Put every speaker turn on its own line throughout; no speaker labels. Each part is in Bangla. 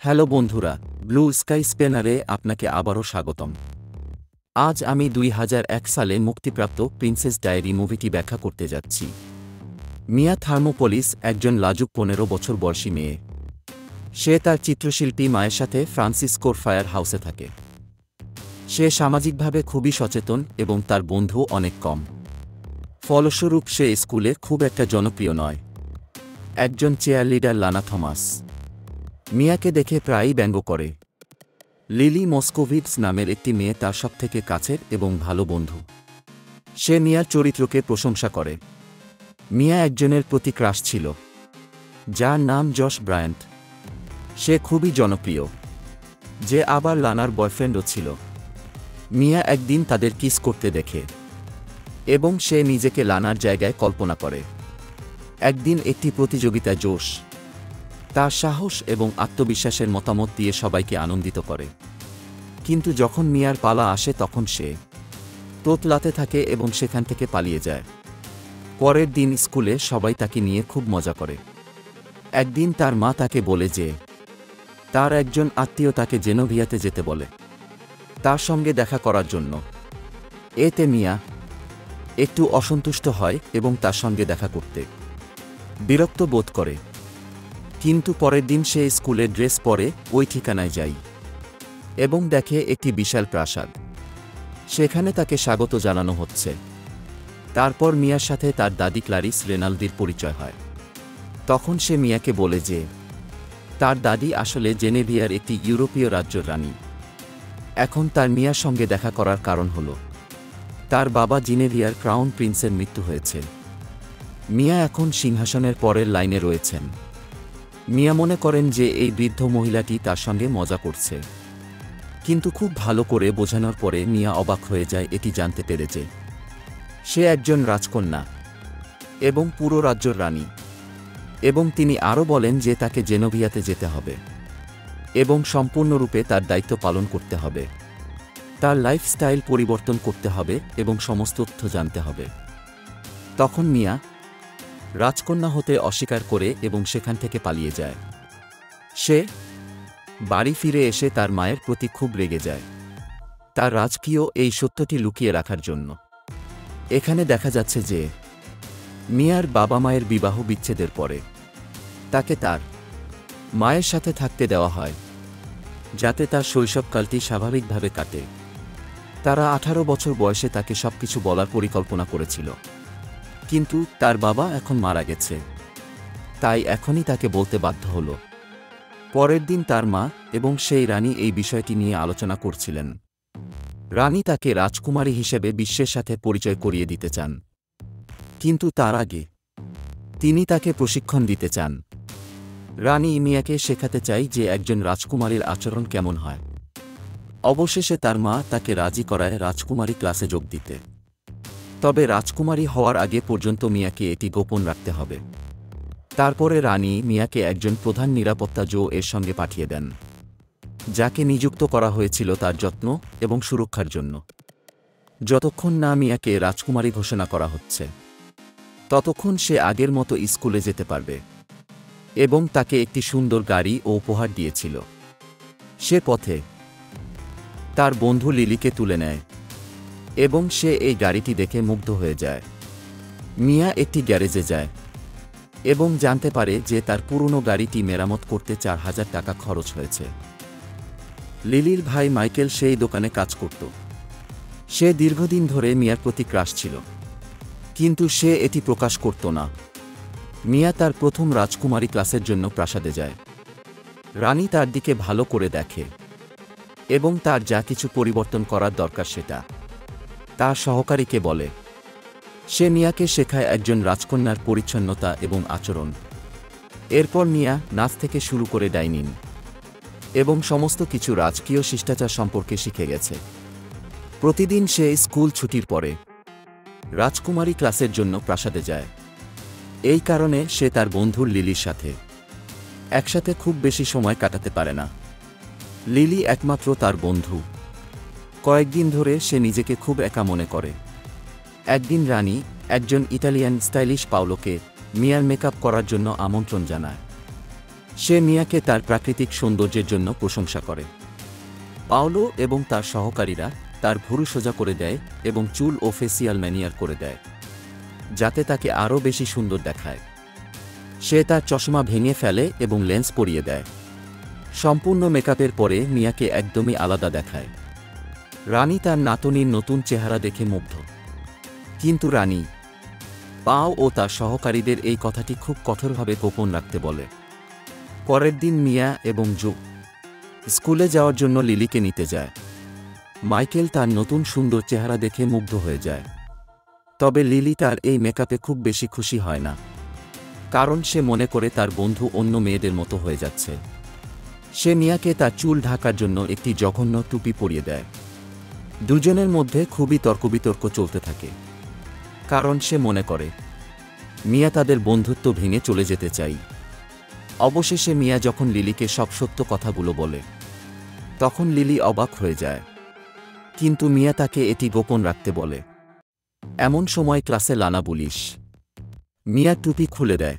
হ্যালো বন্ধুরা, ব্লু স্কাই স্পেনারে আপনাকে আবারও স্বাগতম। আজ আমি ২০০১ সালে মুক্তিপ্রাপ্ত প্রিন্সেস ডায়েরি মুভিটি ব্যাখ্যা করতে যাচ্ছি। মিয়া থার্মোপলিস একজন লাজুক ১৫ বছর বয়সী মেয়ে। সে তার চিত্রশিল্পী মায়ের সাথে ফ্রান্সিসকোর ফায়ার হাউসে থাকে। সে সামাজিকভাবে খুবই সচেতন এবং তার বন্ধু অনেক কম। ফলস্বরূপ সে স্কুলে খুব একটা জনপ্রিয় নয়। একজন চেয়ারলিডার লানা থমাস মিয়াকে দেখে প্রায়ই ব্যঙ্গ করে। লিলি মস্কোভিটস নামের একটি মেয়ে তার সবথেকে কাছের এবং ভালো বন্ধু। সে মিয়ার চরিত্রকে প্রশংসা করে। মিয়া একজনের প্রতি ক্রাশ ছিল, যার নাম জশ ব্রায়ান্ট। সে খুবই জনপ্রিয়, যে আবার লানার বয়ফ্রেন্ডও ছিল। মিয়া একদিন তাদের কিস করতে দেখে এবং সে নিজেকে লানার জায়গায় কল্পনা করে। একদিন একটি প্রতিযোগিতায় জোশ তার সাহস এবং আত্মবিশ্বাসের মতামত দিয়ে সবাইকে আনন্দিত করে। কিন্তু যখন মিয়ার পালা আসে তখন সে তোতলাতে থাকে এবং সেখান থেকে পালিয়ে যায়। পরের দিন স্কুলে সবাই তাকে নিয়ে খুব মজা করে। একদিন তার মা তাকে বলে যে তার একজন আত্মীয় তাকে জেনোভিয়াতে যেতে বলে তার সঙ্গে দেখা করার জন্য। এতে মিয়া একটু অসন্তুষ্ট হয় এবং তার সঙ্গে দেখা করতে বিরক্ত বোধ করে। কিন্তু পরের দিন সে স্কুলের ড্রেস পরে ওই ঠিকানায় যায় এবং দেখে একটি বিশাল প্রাসাদ। সেখানে তাকে স্বাগত জানানো হচ্ছে। তারপর মিয়ার সাথে তার দাদি ক্লারিস রেনালদির পরিচয় হয়। তখন সে মিয়াকে বলে যে তার দাদি আসলে জেনেভিয়ার একটি ইউরোপীয় রাজ্যের রানী। এখন তার মিয়ার সঙ্গে দেখা করার কারণ হল তার বাবা জেনেভিয়ার ক্রাউন প্রিন্সের মৃত্যু হয়েছে। মিয়া এখন সিংহাসনের পরের লাইনে রয়েছেন। মিয়া মনে করেন যে এই বৃদ্ধ মহিলাটি তার সঙ্গে মজা করছে, কিন্তু খুব ভালো করে বোঝানোর পরে মিয়া অবাক হয়ে যায় এটি জানতে পেরে যে সে একজন রাজকন্যা এবং পুরো রাজ্যের রানী। এবং তিনি আরও বলেন যে তাকে জেনোভিয়াতে যেতে হবে এবং সম্পূর্ণরূপে তার দায়িত্ব পালন করতে হবে। তার লাইফস্টাইল পরিবর্তন করতে হবে এবং সমস্ত তথ্য জানতে হবে। তখন মিয়া রাজকন্যা হতে অস্বীকার করে এবং সেখান থেকে পালিয়ে যায়। সে বাড়ি ফিরে এসে তার মায়ের প্রতি খুব রেগে যায়, তার রাজকীয় এই সত্যটি লুকিয়ে রাখার জন্য। এখানে দেখা যাচ্ছে যে মিয়ার বাবা মায়ের বিবাহ বিচ্ছেদের পরে তাকে তার মায়ের সাথে থাকতে দেওয়া হয়, যাতে তার শৈশবকালটি স্বাভাবিকভাবে কাটে। তারা 18 বছর বয়সে তাকে সবকিছু বলার পরিকল্পনা করেছিল, কিন্তু তার বাবা এখন মারা গেছে, তাই এখনই তাকে বলতে বাধ্য হল। পরের দিন তার মা এবং সেই রানী এই বিষয়টি নিয়ে আলোচনা করছিলেন। রানী তাকে রাজকুমারী হিসেবে বিশ্বের সাথে পরিচয় করিয়ে দিতে চান, কিন্তু তার আগে তিনি তাকে প্রশিক্ষণ দিতে চান। রানী মিয়াকে শেখাতে চাই যে একজন রাজকুমারীর আচরণ কেমন হয়। অবশেষে তার মা তাকে রাজি করায় রাজকুমারী ক্লাসে যোগ দিতে। তবে রাজকুমারী হওয়ার আগে পর্যন্ত মিয়াকে এটি গোপন রাখতে হবে। তারপরে রানী মিয়াকে একজন প্রধান নিরাপত্তা জো এর সঙ্গে পাঠিয়ে দেন, যাকে নিযুক্ত করা হয়েছিল তার যত্ন এবং সুরক্ষার জন্য। যতক্ষণ না মিয়াকে রাজকুমারী ঘোষণা করা হচ্ছে, ততক্ষণ সে আগের মতো স্কুলে যেতে পারবে এবং তাকে একটি সুন্দর গাড়ি ও উপহার দিয়েছিল। সে পথে তার বন্ধু লিলিকে তুলে নেয় এবং সে এই গাড়িটি দেখে মুগ্ধ হয়ে যায়। মিয়া একটি গ্যারেজে যায় এবং জানতে পারে যে তার পুরনো গাড়িটি মেরামত করতে 4000 টাকা খরচ হয়েছে। লিলির ভাই মাইকেল সেই দোকানে কাজ করত। সে দীর্ঘদিন ধরে মিয়ার প্রতি ক্রাশ ছিল, কিন্তু সে এটি প্রকাশ করত না। মিয়া তার প্রথম রাজকুমারী ক্লাসের জন্য প্রাসাদে যায়। রানী তার দিকে ভালো করে দেখে এবং তার যা কিছু পরিবর্তন করার দরকার সেটা তার সহকারীকে বলে। সে মিয়াকে শেখায় একজন রাজকন্যার পরিচ্ছন্নতা এবং আচরণ। এরপর মিয়া নাচ থেকে শুরু করে ডাইনিং এবং সমস্ত কিছু রাজকীয় শিষ্টাচার সম্পর্কে শিখে গেছে। প্রতিদিন সে স্কুল ছুটির পরে রাজকুমারী ক্লাসের জন্য প্রাসাদে যায়। এই কারণে সে তার বন্ধু লিলির সাথে একসাথে খুব বেশি সময় কাটাতে পারে না। লিলি একমাত্র তার বন্ধু। কয়েকদিন ধরে সে নিজেকে খুব একা মনে করে। একদিন রানী একজন ইটালিয়ান স্টাইলিশ পাওলোকে মিয়ার মেকআপ করার জন্য আমন্ত্রণ জানায়। সে মিয়াকে তার প্রাকৃতিক সৌন্দর্যের জন্য প্রশংসা করে। পাওলো এবং তার সহকারীরা তার ভুরু সোজা করে দেয় এবং চুল ও ফেসিয়াল ম্যানিয়ার করে দেয়, যাতে তাকে আরও বেশি সুন্দর দেখায়। সে তার চশমা ভেঙে ফেলে এবং লেন্স পরিয়ে দেয়। সম্পূর্ণ মেকআপের পরে মিয়াকে একদমই আলাদা দেখায়। রানী তার নাতনির নতুন চেহারা দেখে মুগ্ধ। কিন্তু রানী পাও ও তার সহকারীদের এই কথাটি খুব কঠোরভাবে গোপন রাখতে বলে। পরের দিন মিয়া এবং জো স্কুলে যাওয়ার জন্য লিলিকে নিতে যায়। মাইকেল তার নতুন সুন্দর চেহারা দেখে মুগ্ধ হয়ে যায়। তবে লিলি তার এই মেকআপে খুব বেশি খুশি হয় না, কারণ সে মনে করে তার বন্ধু অন্য মেয়েদের মতো হয়ে যাচ্ছে। সে মিয়াকে তার চুল ঢাকার জন্য একটি জঘন্য টুপি পরিয়ে দেয়। দুজনের মধ্যে খুবই তর্কবিতর্ক চলতে থাকে, কারণ সে মনে করে মিয়া তাদের বন্ধুত্ব ভেঙে চলে যেতে চায়। অবশেষে মিয়া যখন লিলিকে সব সত্য কথাগুলো বলে, তখন লিলি অবাক হয়ে যায়, কিন্তু মিয়া তাকে এটি গোপন রাখতে বলে। এমন সময় ক্লাসে লানা পুলিশ মিয়া টুপি খুলে দেয়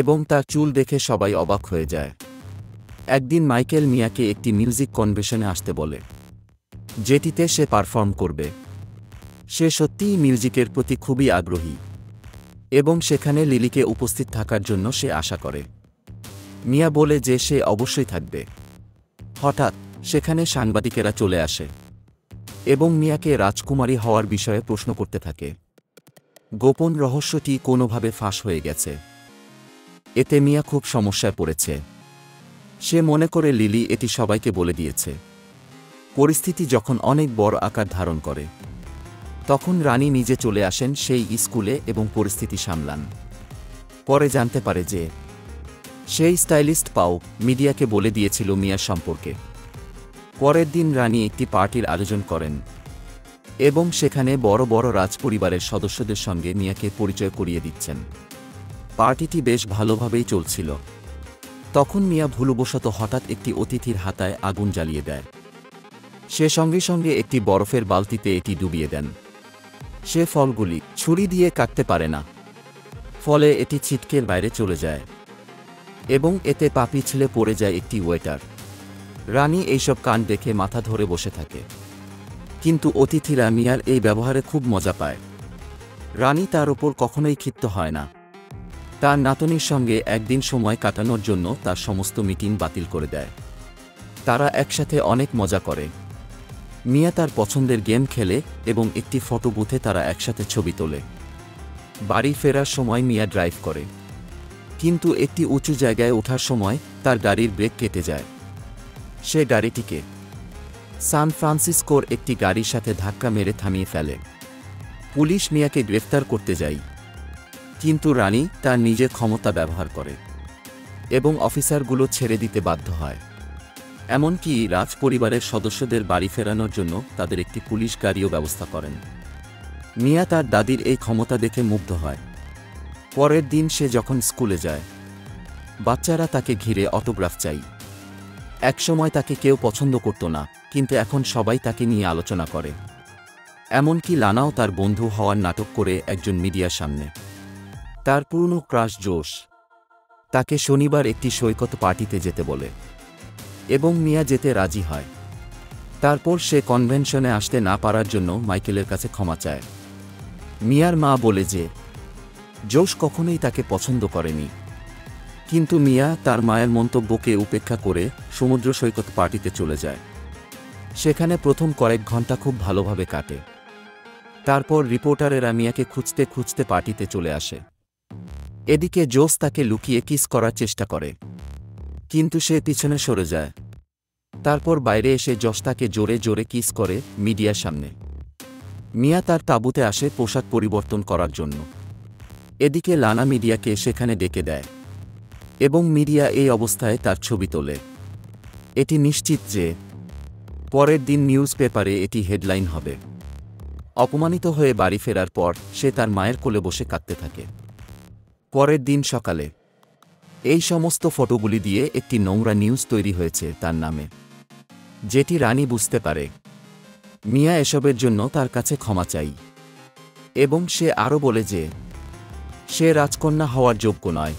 এবং তার চুল দেখে সবাই অবাক হয়ে যায়। একদিন মাইকেল মিয়াকে একটি মিউজিক কনভেনশনে আসতে বলে, যেটিতে সে পারফর্ম করবে। সে সত্যিই মিউজিকের প্রতি খুবই আগ্রহী এবং সেখানে লিলিকে উপস্থিত থাকার জন্য সে আশা করে। মিয়া বলে যে সে অবশ্যই থাকবে। হঠাৎ সেখানে সাংবাদিকেরা চলে আসে এবং মিয়াকে রাজকুমারী হওয়ার বিষয়ে প্রশ্ন করতে থাকে। গোপন রহস্যটি কোনোভাবে ফাঁস হয়ে গেছে। এতে মিয়া খুব সমস্যায় পড়েছে। সে মনে করে লিলি এটি সবাইকে বলে দিয়েছে। পরিস্থিতি যখন অনেক বড় আকার ধারণ করে, তখন রানী নিজে চলে আসেন সেই স্কুলে এবং পরিস্থিতি সামলান। পরে জানতে পারে যে সেই স্টাইলিস্ট পাও মিডিয়াকে বলে দিয়েছিল মিয়ার সম্পর্কে। পরের দিন রানী একটি পার্টির আয়োজন করেন এবং সেখানে বড় বড় রাজপরিবারের সদস্যদের সঙ্গে মিয়াকে পরিচয় করিয়ে দিচ্ছেন। পার্টিটি বেশ ভালোভাবেই চলছিল। তখন মিয়া ভুলবশত হঠাৎ একটি অতিথির হাতায় আগুন জ্বালিয়ে দেয়। সে সঙ্গে সঙ্গে একটি বরফের বালতিতে এটি ডুবিয়ে দেন। সে ফলগুলি ছুরি দিয়ে কাটতে পারে না, ফলে এটি ছিটকের বাইরে চলে যায় এবং এতে পা পিছলে পড়ে যায় একটি ওয়েটার। রানী এইসব কাণ্ড দেখে মাথা ধরে বসে থাকে, কিন্তু অতিথিরা মিয়ার এই ব্যবহারে খুব মজা পায়। রানী তার ওপর কখনোই ক্ষিপ্ত হয় না। তার নাতনির সঙ্গে একদিন সময় কাটানোর জন্য তার সমস্ত মিটিং বাতিল করে দেয়। তারা একসাথে অনেক মজা করে। মিয়া তার পছন্দের গেম খেলে এবং একটি ফটো বুথে তারা একসাথে ছবি তোলে। বাড়ি ফেরার সময় মিয়া ড্রাইভ করে, কিন্তু একটি উঁচু জায়গায় ওঠার সময় তার গাড়ির ব্রেক কেটে যায়। সে গাড়িটিকে সান ফ্রান্সিসকোর একটি গাড়ির সাথে ধাক্কা মেরে থামিয়ে ফেলে। পুলিশ মিয়াকে গ্রেফতার করতে যায়, কিন্তু রানী তার নিজের ক্ষমতা ব্যবহার করে এবং অফিসারগুলো ছেড়ে দিতে বাধ্য হয়। এমনকি রাজপরিবারের সদস্যদের বাড়ি ফেরানোর জন্য তাদের একটি পুলিশ গাড়িও ব্যবস্থা করেন। মিয়া তার দাদির এই ক্ষমতা দেখে মুগ্ধ হয়। পরের দিন সে যখন স্কুলে যায়, বাচ্চারা তাকে ঘিরে অটোগ্রাফ চাই। একসময় তাকে কেউ পছন্দ করত না, কিন্তু এখন সবাই তাকে নিয়ে আলোচনা করে। এমনকি লানাও তার বন্ধু হওয়ার নাটক করে একজন মিডিয়ার সামনে। তার পুরনো ক্রাশ জোশ তাকে শনিবার একটি সৈকত পার্টিতে যেতে বলে এবং মিয়া যেতে রাজি হয়। তারপর সে কনভেনশনে আসতে না পারার জন্য মাইকেলের কাছে ক্ষমা চায়। মিয়ার মা বলে যে জোশ কখনোই তাকে পছন্দ করেনি, কিন্তু মিয়া তার মায়ের মন্তব্যকে উপেক্ষা করে সমুদ্র সৈকত পার্টিতে চলে যায়। সেখানে প্রথম কয়েক ঘন্টা খুব ভালোভাবে কাটে। তারপর রিপোর্টারেরা মিয়াকে খুঁজতে খুঁজতে পার্টিতে চলে আসে। এদিকে জোস তাকে লুকিয়ে কিস করার চেষ্টা করে, কিন্তু সে পিছনে সরে যায়। তারপর বাইরে এসে জস তাকে জোরে জোরে কিস করে মিডিয়ার সামনে। মিয়া তার তাঁবুতে আসে পোশাক পরিবর্তন করার জন্য। এদিকে লানা মিডিয়াকে সেখানে ডেকে দেয় এবং মিডিয়া এই অবস্থায় তার ছবি তোলে। এটি নিশ্চিত যে পরের দিন নিউজ পেপারে এটি হেডলাইন হবে। অপমানিত হয়ে বাড়ি ফেরার পর সে তার মায়ের কোলে বসে কাঁদতে থাকে। পরের দিন সকালে এই সমস্ত ফটোগুলি দিয়ে একটি নোংরা নিউজ তৈরি হয়েছে তার নামে, যেটি রানী বুঝতে পারে। মিয়া এসবের জন্য তার কাছে ক্ষমা চাই এবং সে আরও বলে যে সে রাজকন্যা হওয়ার যোগ্য নয়।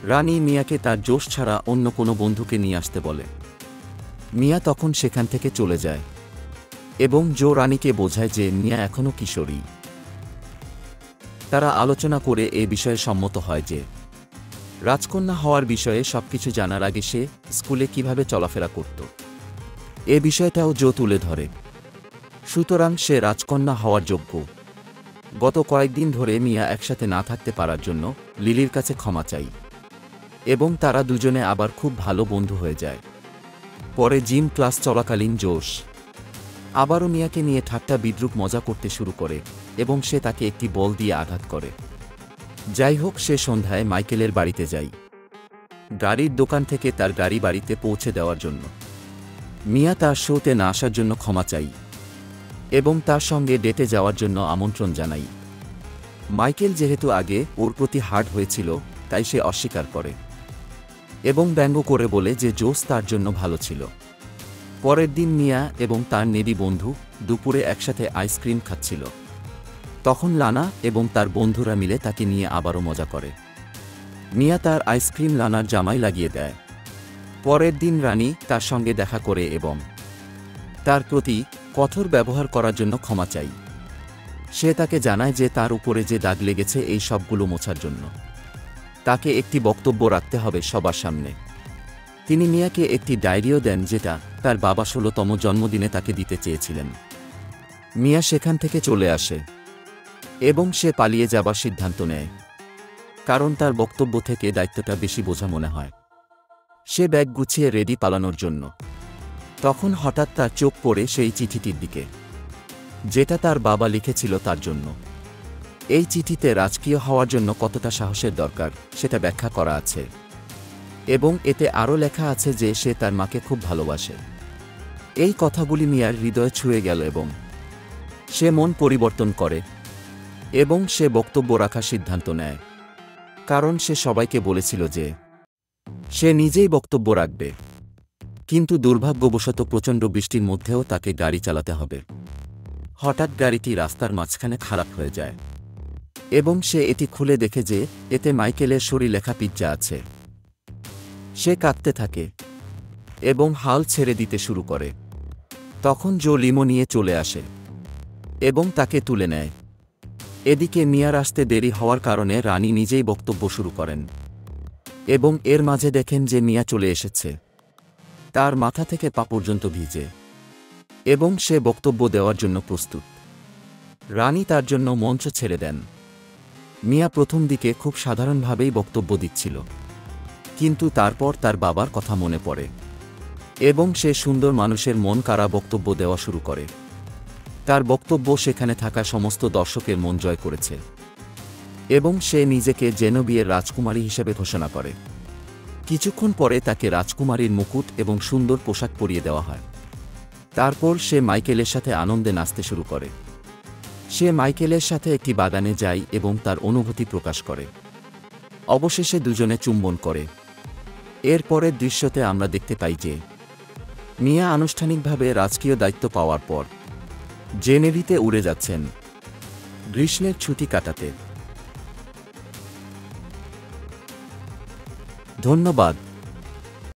রানী মিয়াকে তার জোশ ছাড়া অন্য কোনো বন্ধুকে নিয়ে আসতে বলে। মিয়া তখন সেখান থেকে চলে যায় এবং জো রানীকে বোঝায় যে মিয়া এখনও কিশোরী। তারা আলোচনা করে এ বিষয়ে সম্মত হয় যে রাজকন্যা হওয়ার বিষয়ে সবকিছু জানার আগে সে স্কুলে কিভাবে চলাফেরা করত এ বিষয়টাও জো তুলে ধরে। সুতরাং সে রাজকন্যা হওয়ার যোগ্য। গত কয়েকদিন ধরে মিয়া একসাথে না থাকতে পারার জন্য লিলির কাছে ক্ষমা চাই এবং তারা দুজনে আবার খুব ভালো বন্ধু হয়ে যায়। পরে জিম ক্লাস চলাকালীন জোশ আবারও মিয়াকে নিয়ে ঠাট্টা বিদ্রূপ মজা করতে শুরু করে এবং সে তাকে একটি বল দিয়ে আঘাত করে। যাই হোক, সে সন্ধ্যায় মাইকেলের বাড়িতে যায় গাড়ির দোকান থেকে তার গাড়ি বাড়িতে পৌঁছে দেওয়ার জন্য। মিয়া তার শোতে না আসার জন্য ক্ষমা চাই এবং তার সঙ্গে ডেটে যাওয়ার জন্য আমন্ত্রণ জানাই। মাইকেল যেহেতু আগে ওর প্রতি হার্ড হয়েছিল তাই সে অস্বীকার করে এবং ব্যঙ্গ করে বলে যে জোস তার জন্য ভালো ছিল। পরের দিন মিয়া এবং তার নেবি বন্ধু দুপুরে একসাথে আইসক্রিম খাচ্ছিল। তখন লানা এবং তার বন্ধুরা মিলে তাকে নিয়ে আবারও মজা করে। মিয়া তার আইসক্রিম লানার জামায় লাগিয়ে দেয়। পরের দিন রানী তার সঙ্গে দেখা করে এবং তার প্রতি কঠোর ব্যবহার করার জন্য ক্ষমা চাই। সে তাকে জানায় যে তার উপরে যে দাগ লেগেছে এই সবগুলো মোছার জন্য তাকে একটি বক্তব্য রাখতে হবে সবার সামনে। তিনি মিয়াকে একটি ডায়েরিও দেন যেটা তার বাবা 16তম জন্মদিনে তাকে দিতে চেয়েছিলেন। মিয়া সেখান থেকে চলে আসে এবং সে পালিয়ে যাবার সিদ্ধান্ত নেয়, কারণ তার বক্তব্য থেকে দায়িত্বটা বেশি বোঝা মনে হয়। সে ব্যাগ গুছিয়ে রেডি পালানোর জন্য। তখন হঠাৎ তার চোখ পড়ে সেই চিঠিটির দিকে যেটা তার বাবা লিখেছিল তার জন্য। এই চিঠিতে রাজকীয় হওয়ার জন্য কতটা সাহসের দরকার সেটা ব্যাখ্যা করা আছে এবং এতে আরও লেখা আছে যে সে তার মাকে খুব ভালোবাসে। এই কথাগুলি মিয়ার হৃদয়ে ছুঁয়ে গেল এবং সে মন পরিবর্তন করে এবং সে বক্তব্য রাখার সিদ্ধান্ত নেয়, কারণ সে সবাইকে বলেছিল যে সে নিজেই বক্তব্য রাখবে। কিন্তু দুর্ভাগ্যবশত প্রচণ্ড বৃষ্টির মধ্যেও তাকে গাড়ি চালাতে হবে। হঠাৎ গাড়িটি রাস্তার মাঝখানে খারাপ হয়ে যায় এবং সে এটি খুলে দেখে যে এতে মাইকেলের সরি লেখা পিজ্জা আছে। সে কাঁদতে থাকে এবং হাল ছেড়ে দিতে শুরু করে। তখন জো লিমো নিয়ে চলে আসে এবং তাকে তুলে নেয়। এদিকে মিয়ার আসতে দেরি হওয়ার কারণে রানী নিজেই বক্তব্য শুরু করেন এবং এর মাঝে দেখেন যে মিয়া চলে এসেছে। তার মাথা থেকে পা পর্যন্ত ভিজে এবং সে বক্তব্য দেওয়ার জন্য প্রস্তুত। রানী তার জন্য মঞ্চ ছেড়ে দেন। মিয়া প্রথম দিকে খুব সাধারণভাবেই বক্তব্য দিচ্ছিল, কিন্তু তারপর তার বাবার কথা মনে পড়ে এবং সে সুন্দর মানুষের মন কাড়া বক্তব্য দেওয়া শুরু করে। তার বক্তব্য সেখানে থাকা সমস্ত দর্শকের মন জয় করেছে এবং সে নিজেকে জেনোবিয়ের রাজকুমারী হিসেবে ঘোষণা করে। কিছুক্ষণ পরে তাকে রাজকুমারীর মুকুট এবং সুন্দর পোশাক পরিয়ে দেওয়া হয়। তারপর সে মাইকেলের সাথে আনন্দে নাচতে শুরু করে। সে মাইকেলের সাথে একটি বাগানে যায় এবং তার অনুভূতি প্রকাশ করে। অবশেষে দুজনে চুম্বন করে। এর পরের দৃশ্যতে আমরা দেখতে পাই যে মিয়া আনুষ্ঠানিকভাবে রাজকীয় দায়িত্ব পাওয়ার পর জেনেভিতে উড়ে যাচ্ছেন গ্রীষ্মের ছুটি কাটাতে। ধন্যবাদ।